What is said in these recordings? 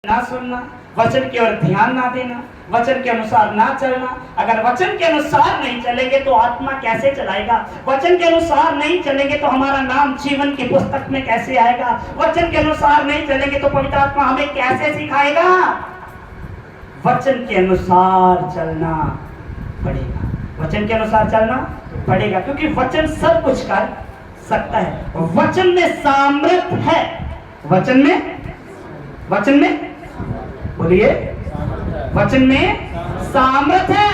ना सुनना, वचन की ओर ध्यान ना देना, वचन के अनुसार ना चलना। अगर वचन के अनुसार नहीं चलेंगे तो आत्मा कैसे चलाएगा? वचन के अनुसार नहीं चलेंगे तो हमारा नाम जीवन की पुस्तक में कैसे आएगा? वचन के अनुसार नहीं चलेंगे तो पवित्र आत्मा हमें कैसे सिखाएगा? वचन के अनुसार चलना पड़ेगा, वचन के अनुसार चलना पड़ेगा, क्योंकि वचन सब कुछ कर सकता है। वचन में सामर्थ है, वचन में बोलिए, वचन में सामर्थ है।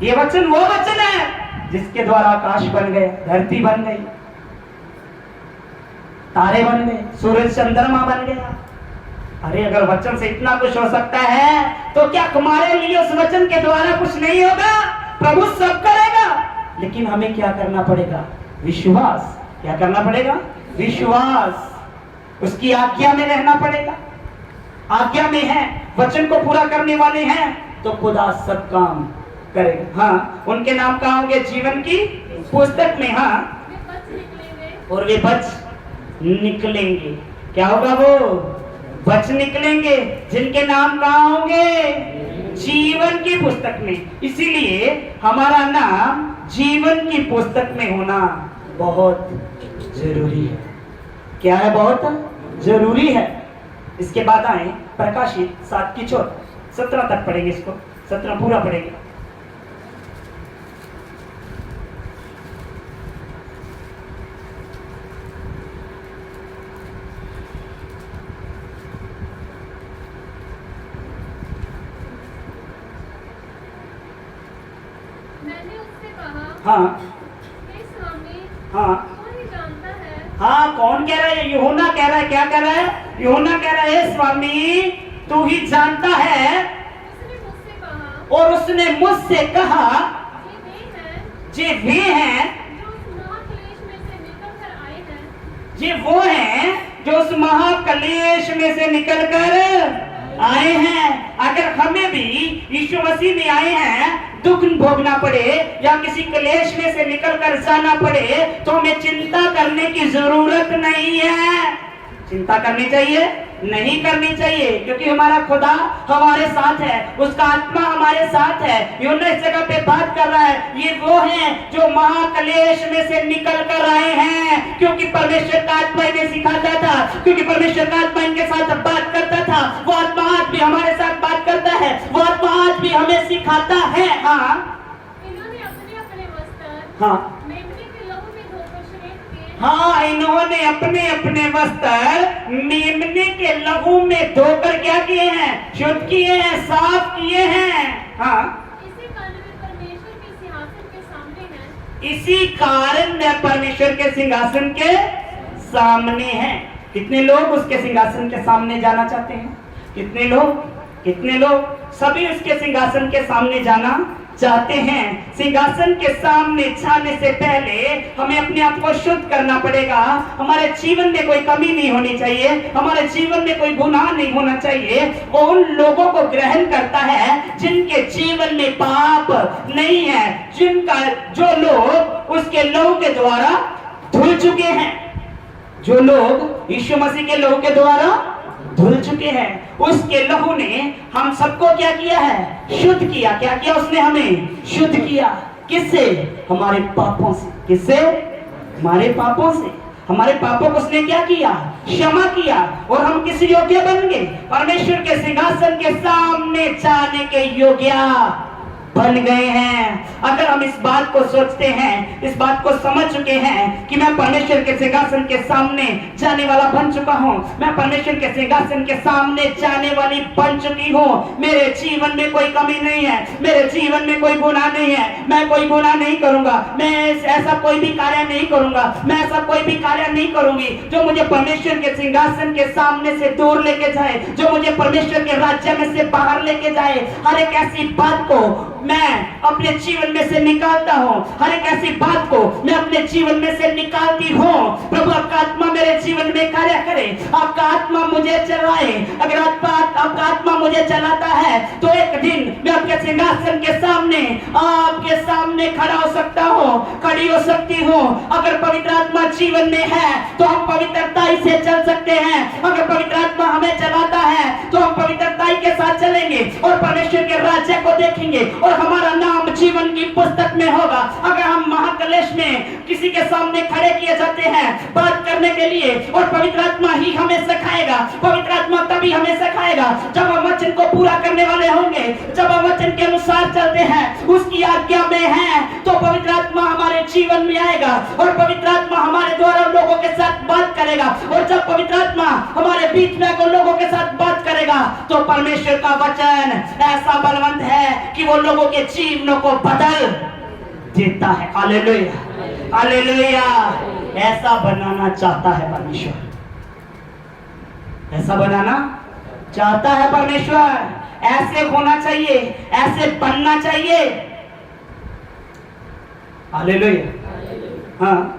ये वचन वो वचन है जिसके द्वारा आकाश बन गए, धरती बन गई, तारे बन गए, सूरज चंद्रमा बन गया। अरे अगर वचन से इतना कुछ हो सकता है तो क्या तुम्हारे लिए उस वचन के द्वारा कुछ नहीं होगा? प्रभु सब करेगा, लेकिन हमें क्या करना पड़ेगा? विश्वास। क्या करना पड़ेगा? विश्वास। उसकी आज्ञा में रहना पड़ेगा। आज्ञा में है, वचन को पूरा करने वाले हैं तो खुदा सब काम करेगा। हाँ, उनके नाम कहाँ होंगे? जीवन की पुस्तक में। हाँ, और वे बच निकलेंगे। क्या होगा? वो बच निकलेंगे जिनके नाम कहाँ होंगे? जीवन की पुस्तक में। इसीलिए हमारा नाम जीवन की पुस्तक में होना बहुत जरूरी है। क्या है? बहुत जरूरी है। इसके बाद आए प्रकाशित 7 की 17 तक पढ़ेंगे, इसको 17 पूरा पढ़ेंगे। मैंने उससे कहा, हाँ हे स्वामी, हाँ कौन जानता है? हाँ, कौन कह रहा है? यूहन्ना कह रहा है। क्या कह रहा है? यूहन्ना कह रहा है, स्वामी तू ही जानता है। उसने मुझसे कहा, और उसने मुझसे कहा, ये वे हैं जे वे हैं जो उस महाक्लेश में से निकल कर आए हैं। ये वो हैं जो उस महाक्लेश में से निकल कर आए हैं। अगर हमें भी यीशु मसीह में आए हैं, दुख भोगना पड़े या किसी क्लेश में से निकल कर जाना पड़े तो हमें चिंता करने की जरूरत नहीं है। चिंता करनी चाहिए? नहीं करनी चाहिए, क्योंकि हमारा खुदा हमारे साथ है, उसका आत्मा हमारे साथ है। यूहन्ना इस जगह पे बात कर रहा है, ये वो हैं जो महाक्लेश में से निकल कर आए हैं, क्योंकि परमेश्वर का आत्मा इन्हें सिखाता था, क्योंकि परमेश्वर का आत्मा इनके साथ बात करता था। वो आत्मा आज भी हमारे साथ बात करता है, वो आत्मा आज भी हमें सिखाता है। हाँ, इन्होंने अपने अपने वस्त्र हाँ मेमने के लहू में धोकर श्वेत किए। हाँ, इन्होंने अपने अपने वस्त्र मेमने के लहू में धोकर क्या किए हैं? शुद्ध किए हैं, साफ किए हैं। हाँ, इसी कारण वे परमेश्वर के सिंहासन के सामने हैं। इसी कारण मैं परमेश्वर के सिंहासन के सामने हैं। कितने लोग उसके सिंहासन के सामने जाना चाहते हैं? कितने लोग? कितने लोग? सभी उसके सिंहासन के सामने जाना चाहते हैं। सिंहासन के सामने जाने से पहले हमें अपने आप को शुद्ध करना पड़ेगा। हमारे जीवन में कोई कमी नहीं होनी चाहिए, हमारे जीवन में कोई गुनाह नहीं होना चाहिए। वो उन लोगों को ग्रहण करता है जिनके जीवन में पाप नहीं है, जो लोग उसके लहू के द्वारा धुल चुके हैं, जो लोग यीशु मसीह के लहू के द्वारा धुल चुके हैं। उसके लहू ने हम सबको क्या किया है? शुद्ध किया। क्या किया? उसने हमें शुद्ध किया। किससे? हमारे पापों से। किससे? हमारे पापों से। हमारे पापों को उसने क्या किया? क्षमा किया, और हम किस योग्य बन गए? परमेश्वर के सिंहासन के सामने जाने के योग्य बन गए हैं। अगर हम इस बात को सोचते हैं, इस बात को समझ चुके हैं कि मैं परमेश्वर के सिंहासन के सामने जाने वाला बन चुका हूँ, मैं परमेश्वर के सिंहासन के सामने जाने वाली बन चुकी हूँ, मेरे जीवन में कोई कमी नहीं है, मेरे जीवन में कोई गुनाह नहीं है, मैं कोई गुनाह नहीं करूंगा, मैं ऐसा कोई भी कार्य नहीं करूंगा, मैं ऐसा कोई भी कार्य नहीं करूंगी जो मुझे परमेश्वर के सिंहासन के सामने से दूर लेके जाए, जो मुझे परमेश्वर के राज्य में से बाहर लेके जाए। हर एक ऐसी बात को मैं अपने जीवन में से निकालता हूँ, हर एक ऐसी बात को मैं अपने जीवन में से निकालती हूँ। प्रभु आपका आत्मा मेरे जीवन में कार्य करे, आपका आत्मा मुझे चलाए। अगर आपका आत्मा मुझे चलाता है तो एक दिन मैं आपके सिंहासन के सामने, आपके सामने खड़ा हो सकता हूँ, खड़ी हो सकती हूँ। अगर पवित्र आत्मा जीवन में है तो हम पवित्रता से चल सकते हैं। अगर पवित्र आत्मा हमें चलाता परमेश्वर के राज्य को देखेंगे और हमारा नाम जीवन की पुस्तक में होगा। अगर हम महाक्लेश में किसी के सामने खड़े किए जाते हैं बात करने के लिए, और पवित्र आत्मा ही हमें सिखाएगा, पवित्र आत्मा तभी हमें सिखाएगा जब हम वचन को पूरा करने वाले होंगे, जब हम वचन के अनुसार चलते हैं, उसकी आज्ञा में हैं, तो पवित्र आत्मा हमारे जीवन में आएगा और पवित्र आत्मा हमारे द्वारा लोगों के साथ बात करेगा। और जब पवित्र आत्मा हमारे बीच में आकर लोगों के साथ बात करेगा तो परमेश्वर का वचन ऐसा बलवंत है कि वो लोगों के जीवनों को बदल देता है। Hallelujah, hallelujah. ऐसा बनाना चाहता है परमेश्वर, ऐसा बनाना चाहता है परमेश्वर। ऐसे होना चाहिए, ऐसे बनना चाहिए। हालेलुया। हाँ,